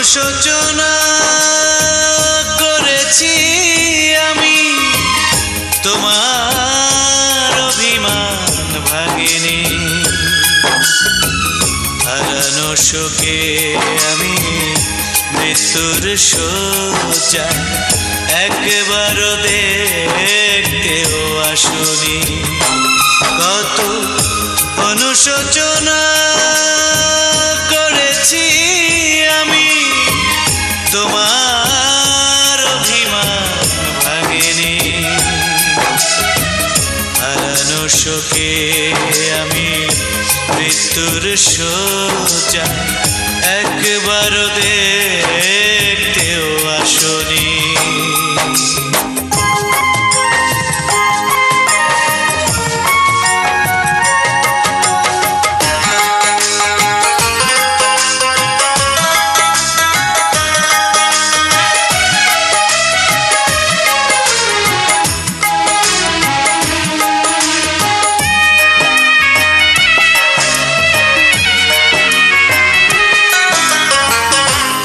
অনুশোচনা করেছি আমি, তোমার অভিমান ভাঙিনি। হারানো শোকে আমি মৃত্যুর শয্যা একবারও দেখতেও আসনি। কত অনুশোচনা করেছি আমি, তোমার অভিমান ভাঙিনি। হারানো শোকে আমি মৃত্যুর শয্যা একবারও দেখতেও আসনি।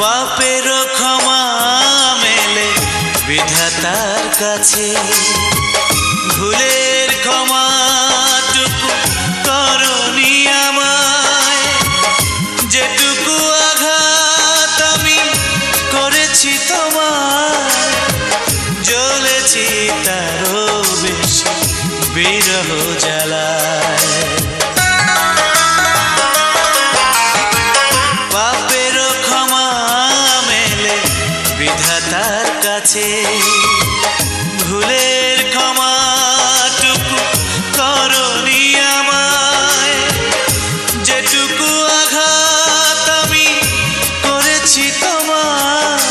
পাপের ক্ষমা মেলে বিধাতার কাছে, ভুলের ক্ষমাটুকু করনি আমায়। যেটুকু আঘাত আমি করেছি তোমায়, জ্বলেছি তারও বেশি বিরহ জ্বালায়। বিধাতার কাছে ভুলের ক্ষমাটুকু করনি আমায়। যেটুকু আঘাত আমি করেছি তোমায়,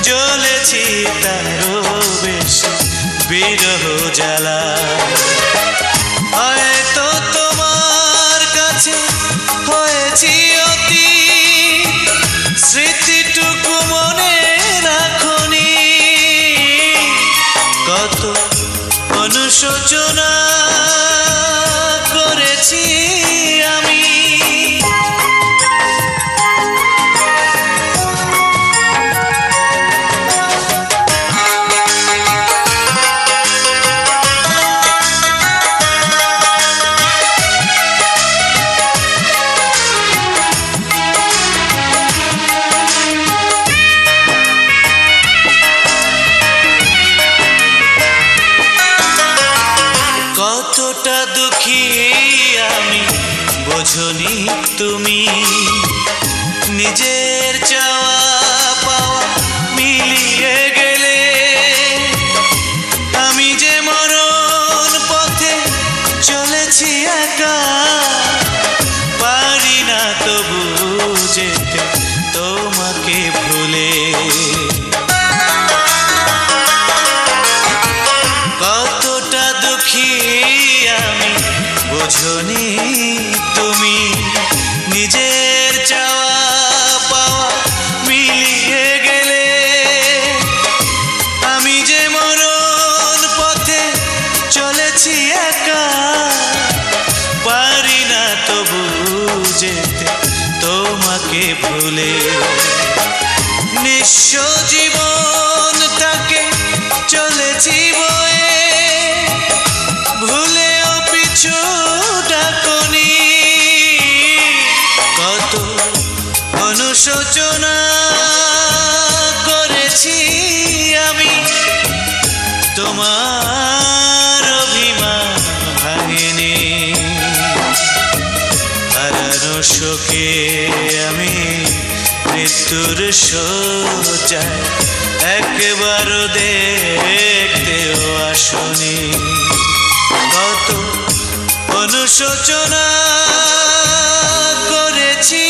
জ্বলেছি তারও বেশি বিরহ জ্বালায়। হয়তো তোমার কাছে হয়েছি অতি, স্মৃতিটুকু মনে রাখনি। কত অনুশোচনা করেছি আমি। কতটা দুঃখী আমি বোঝনি তুমি, নিজের চাওয়া পাওয়া মিলিয়ে গেলে। আমি যে মরণ পথে চলেছি একা, পারি না তবু যেতে তোমাকে ভুলে। কতটা দুঃখী আমি বোঝনি তুমি, নিজের চাওয়া পাওয়া মিলিয়ে গেলে। আমি যে মরণ পথে চলেছি একা, পারি না তবু যেতে তোমাকে ভুলে। নিঃস্ব জীবনটাকে চলেছি বয়ে, ভুলেও পিছু ডাকনি। কত অনুশোচনা করেছি আমি, তোমার অভিমান ভাঙিনি। হারানো শোকে আমি মৃত্যুর শয্যা একবারও দেখতেও আসনি। কত অনুশোচনা করেছি।